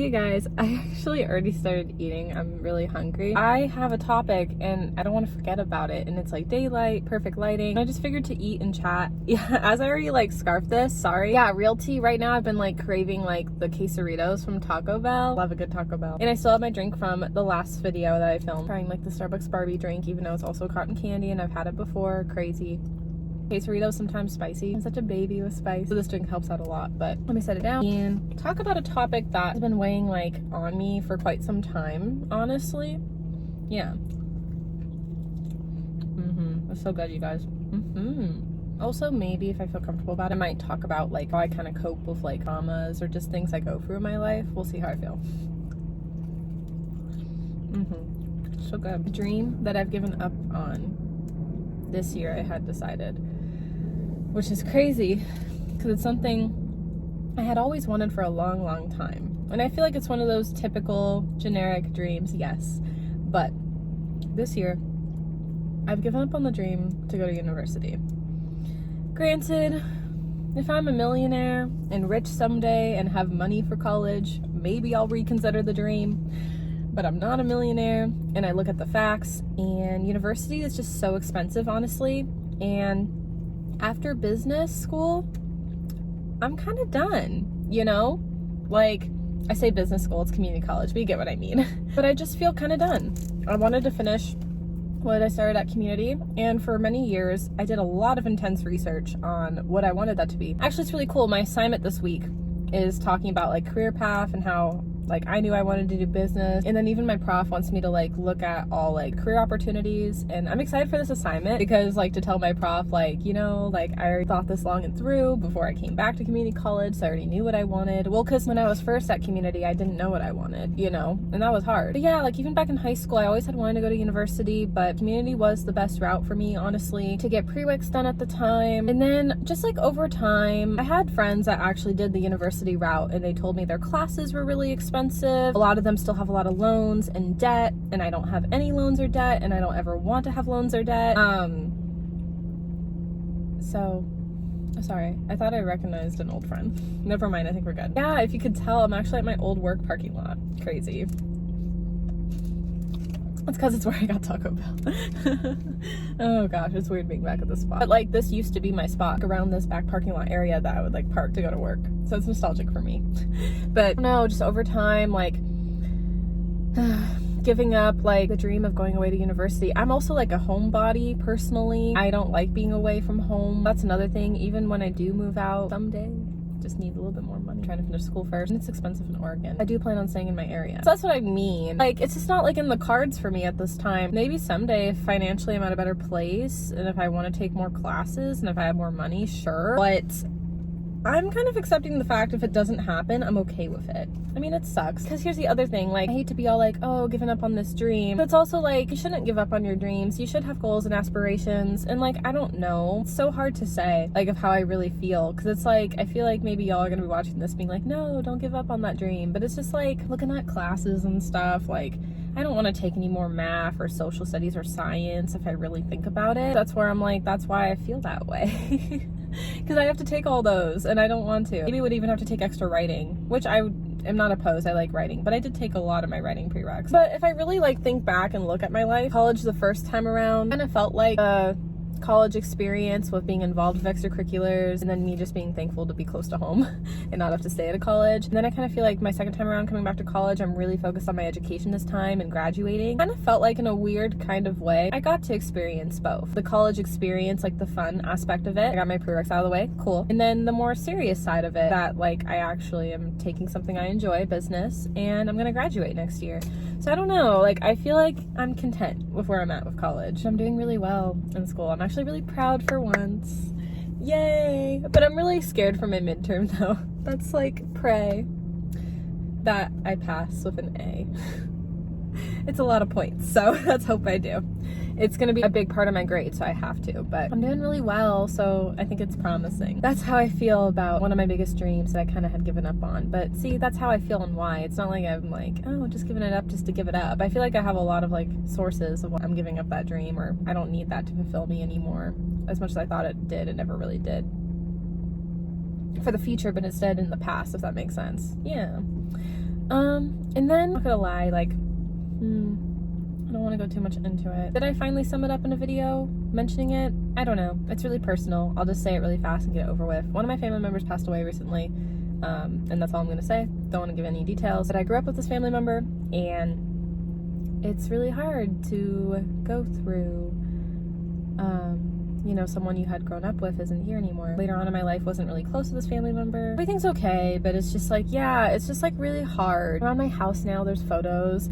Hey guys, I actually already started eating. I'm really hungry. I have a topic and I don't want to forget about it, and it's like daylight, perfect lighting. I just figured to eat and chat. Yeah, as I already like scarfed this, sorry. Yeah, real tea right now. I've been like craving like the quesadillas from Taco Bell. Love a good Taco Bell. And I still have my drink from the last video that I filmed, trying like the Starbucks Barbie drink, even though it's also cotton candy and I've had it before. Crazy. Quesadillas sometimes spicy. I'm such a baby with spice, so this drink helps out a lot. But let me set it down and talk about a topic that has been weighing like on me for quite some time, honestly. Yeah. It's so good, you guys. Also, maybe if I feel comfortable about it, I might talk about like how I kind of cope with like traumas or just things I go through in my life. We'll see how I feel. So good. A dream that I've given up on this year, I had decided, which is crazy because it's something I had always wanted for a long time, and I feel like it's one of those typical generic dreams, yes, but this year I've given up on the dream to go to university. Granted, if I'm a millionaire and rich someday and have money for college, maybe I'll reconsider the dream. But I'm not a millionaire, and I look at the facts, and university is just so expensive, honestly. And after business school, I'm kind of done, you know? Like, I say business school, it's community college, but you get what I mean. But I just feel kind of done. I wanted to finish what I started at community, and for many years, I did a lot of intense research on what I wanted that to be. Actually, it's really cool. My assignment this week is talking about like career path and how like I knew I wanted to do business, and then even my prof wants me to like look at all like career opportunities, and I'm excited for this assignment because like to tell my prof like, you know, like I already thought this long and through before I came back to community college, so I already knew what I wanted. Well, because when I was first at community, I didn't know what I wanted, you know, and that was hard. But yeah, like even back in high school, I always had wanted to go to university, but community was the best route for me, honestly, to get prereqs done at the time. And then just like over time, I had friends that actually did the university route, and they told me their classes were really expensive. A lot of them still have a lot of loans and debt, and I don't have any loans or debt, and I don't ever want to have loans or debt. So sorry, I thought I recognized an old friend. Never mind, I think we're good. Yeah, if you could tell, I'm actually at my old work parking lot. Crazy. It's because it's where I got Taco Bell. Oh gosh, it's weird being back at this spot. But like this used to be my spot around this back parking lot area that I would like park to go to work. So it's nostalgic for me. But no, just over time, like giving up like the dream of going away to university. I'm also like a homebody personally. I don't like being away from home. That's another thing. Even when I do move out someday, just need a little bit more money. I'm trying to finish school first, and it's expensive in Oregon. I do plan on staying in my area. So that's what I mean. Like, it's just not like in the cards for me at this time. Maybe someday if financially I'm at a better place, and if I want to take more classes, and if I have more money, sure. But I'm kind of accepting the fact if it doesn't happen, I'm okay with it. I mean, it sucks. Because here's the other thing, like, I hate to be all like, oh, giving up on this dream. But it's also like, you shouldn't give up on your dreams. You should have goals and aspirations. And like, I don't know. It's so hard to say, like, of how I really feel. Because it's like, I feel like maybe y'all are going to be watching this being like, no, don't give up on that dream. But it's just like, looking at classes and stuff, like, I don't want to take any more math or social studies or science if I really think about it. That's where I'm like, that's why I feel that way. Because I have to take all those, and I don't want to. Maybe I would even have to take extra writing, which I am not opposed. I like writing, but I did take a lot of my writing prereqs. But if I really like think back and look at my life, college the first time around kind of felt like a college experience with being involved with extracurriculars, and then me just being thankful to be close to home and not have to stay at a college. And then I kind of feel like my second time around coming back to college, I'm really focused on my education this time and graduating. Kind of felt like in a weird kind of way I got to experience both. The college experience, like the fun aspect of it, I got my prereqs out of the way, cool. And then the more serious side of it, that like I actually am taking something I enjoy, business, and I'm gonna graduate next year. So I don't know, like I feel like I'm content with where I'm at with college. I'm doing really well in school. I'm actually really proud for once. Yay! But I'm really scared for my midterm though. That's like pray that I pass with an A. It's a lot of points, so let's hope I do. It's gonna be a big part of my grade, so I have to, but I'm doing really well, so I think it's promising. That's how I feel about one of my biggest dreams that I kind of had given up on. But see, that's how I feel and why. It's not like I'm like, oh, just giving it up just to give it up. I feel like I have a lot of like sources of why I'm giving up that dream, or I don't need that to fulfill me anymore. As much as I thought it did, it never really did. For the future, but instead in the past, if that makes sense. Yeah. And then, I'm not gonna lie, like, I don't want to go too much into it. Did I finally sum it up in a video mentioning it? I don't know. It's really personal. I'll just say it really fast and get it over with. One of my family members passed away recently, and that's all I'm gonna say. Don't want to give any details. But I grew up with this family member, and it's really hard to go through. You know, someone you had grown up with isn't here anymore. Later on in my life, wasn't really close to this family member. Everything's okay, but it's just like, yeah, it's just like really hard. Around my house now, there's photos,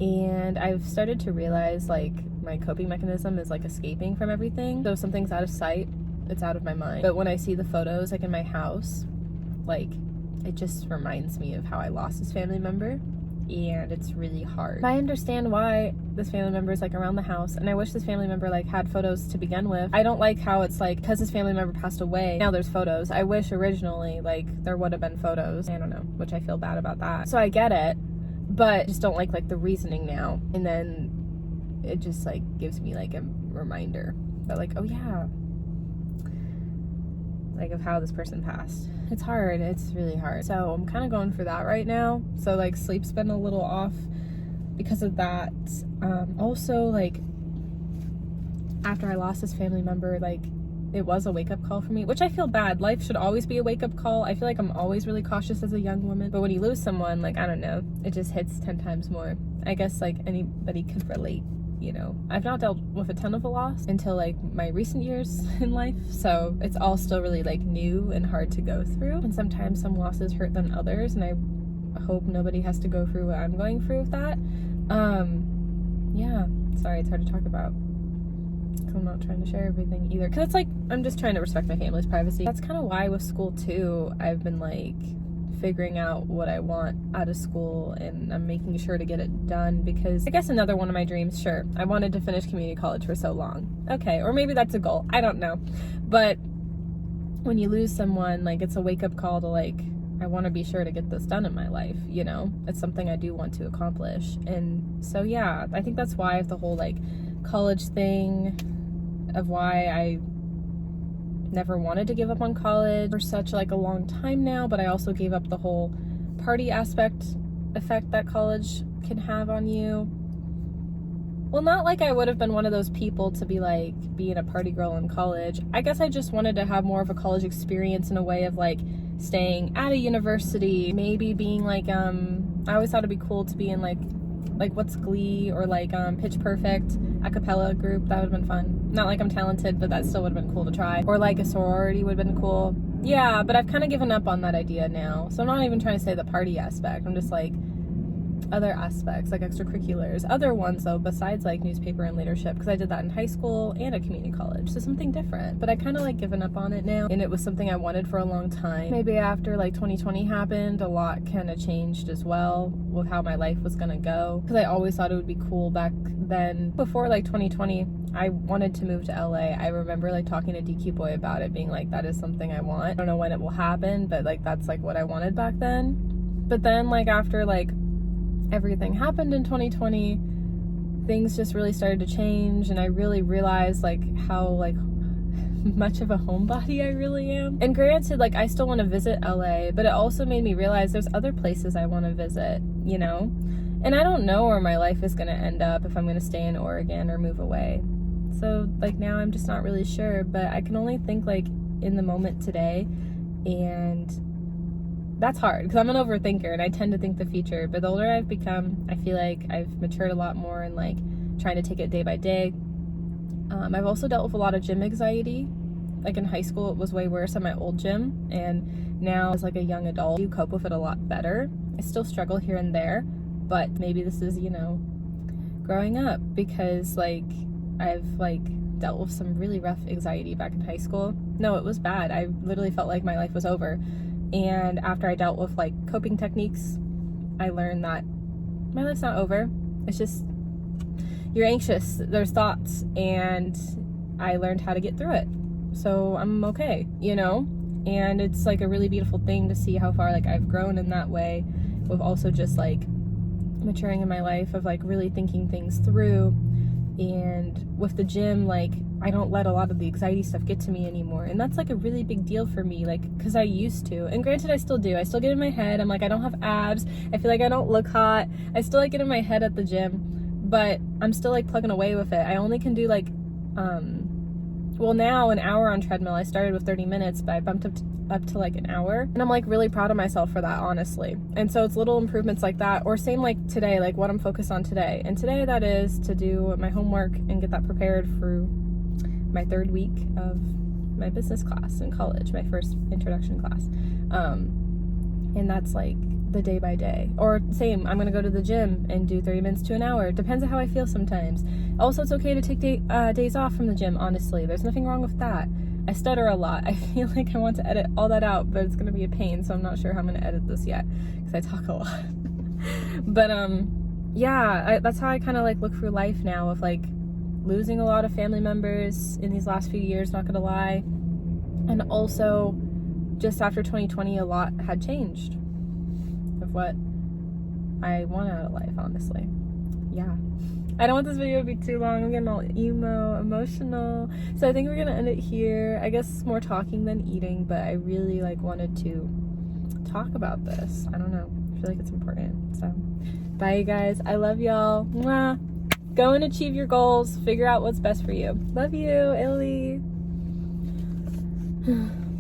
and I've started to realize like my coping mechanism is like escaping from everything. So if something's out of sight, it's out of my mind. But when I see the photos like in my house, like it just reminds me of how I lost this family member, and it's really hard. I understand why this family member is like around the house, and I wish this family member like had photos to begin with. I don't like how it's like because this family member passed away, now there's photos. I wish originally like there would have been photos. I don't know, which I feel bad about that. So I get it, but I just don't like the reasoning now. And then it just like gives me like a reminder that like, oh yeah, like of how this person passed. It's hard. It's really hard. So I'm kind of going for that right now. So like sleep's been a little off because of that. Also like after I lost this family member, like it was a wake-up call for me, which I feel bad. Life should always be a wake-up call. I feel like I'm always really cautious as a young woman, but when you lose someone, like I don't know, it just hits 10 times more. I guess like anybody could relate. You know, I've not dealt with a ton of a loss until like my recent years in life, so it's all still really like new and hard to go through, and sometimes some losses hurt than others, and I hope nobody has to go through what I'm going through with that. Yeah, sorry, it's hard to talk about. I'm not trying to share everything either, because it's like I'm just trying to respect my family's privacy. That's kind of why with school too, I've been like figuring out what I want out of school, and I'm making sure to get it done, because I guess another one of my dreams, sure, I wanted to finish community college for so long. Okay, or maybe that's a goal, I don't know. But when you lose someone, like it's a wake-up call to like, I want to be sure to get this done in my life, you know? It's something I do want to accomplish. And so yeah, I think that's why the whole like college thing, of why I never wanted to give up on college for such like a long time now, but I also gave up the whole party effect that college can have on you. Well, not like I would have been one of those people to be like being a party girl in college. I guess I just wanted to have more of a college experience in a way of like staying at a university, maybe being like I always thought it'd be cool to be in like what's Glee or like Pitch Perfect a cappella group. That would have been fun. Not like I'm talented, but that still would have been cool to try. Or like a sorority would have been cool. Yeah, but I've kind of given up on that idea now. So I'm not even trying to say the party aspect. I'm just like other aspects, like extracurriculars. Other ones though, besides like newspaper and leadership, because I did that in high school and at community college. So something different. But I kind of like given up on it now, and it was something I wanted for a long time. Maybe after like 2020 happened, a lot kind of changed as well with how my life was gonna go, because I always thought it would be cool back then. Before like 2020, I wanted to move to LA. I remember like talking to DQ Boy about it, being like, that is something I want. I don't know when it will happen, but like that's like what I wanted back then. But then like after like everything happened in 2020, things just really started to change, and I really realized like how like much of a homebody I really am. And granted, like I still want to visit LA, but it also made me realize there's other places I want to visit, you know? And I don't know where my life is going to end up, if I'm going to stay in Oregon or move away. So like now I'm just not really sure, but I can only think like in the moment today, and that's hard because I'm an overthinker and I tend to think the future. But the older I've become, I feel like I've matured a lot more and like trying to take it day by day. I've also dealt with a lot of gym anxiety. Like in high school, it was way worse at my old gym, and now as like a young adult, you cope with it a lot better. I still struggle here and there, but maybe this is, you know, growing up, because like I've like dealt with some really rough anxiety back in high school. No, it was bad. I literally felt like my life was over. And after I dealt with like coping techniques, I learned that my life's not over. It's just, you're anxious, there's thoughts, and I learned how to get through it. So I'm okay, you know? And it's like a really beautiful thing to see how far like I've grown in that way, with also just like maturing in my life, of like really thinking things through. And with the gym, like I don't let a lot of the anxiety stuff get to me anymore. And that's like a really big deal for me, like, because I used to. And granted, I still do. I still get in my head. I'm like, I don't have abs. I feel like I don't look hot. I still like get in my head at the gym, but I'm still like plugging away with it. I only can do like, well, now an hour on treadmill. I started with 30 minutes, but I bumped up to like an hour. And I'm like really proud of myself for that, honestly. And so it's little improvements like that, or same like today, like what I'm focused on today. And today that is to do my homework and get that prepared for my 3rd week of my business class in college, my first introduction class. And that's like the day by day. Or same, I'm gonna go to the gym and do 30 minutes to an hour. Depends on how I feel sometimes. Also, it's okay to take days off from the gym, honestly. There's nothing wrong with that. I stutter a lot. I feel like I want to edit all that out, but it's gonna be a pain, so I'm not sure how I'm gonna edit this yet, because I talk a lot. But yeah, that's how I kind of like look through life now, of like losing a lot of family members in these last few years, not gonna lie. And also, just after 2020, a lot had changed of what I want out of life, honestly. Yeah. I don't want this video to be too long. I'm getting all emo, emotional. So I think we're gonna end it here. I guess more talking than eating, but I really like wanted to talk about this. I don't know. I feel like it's important. So bye, you guys. I love y'all. Mwah. Go and achieve your goals. Figure out what's best for you. Love you, Illy.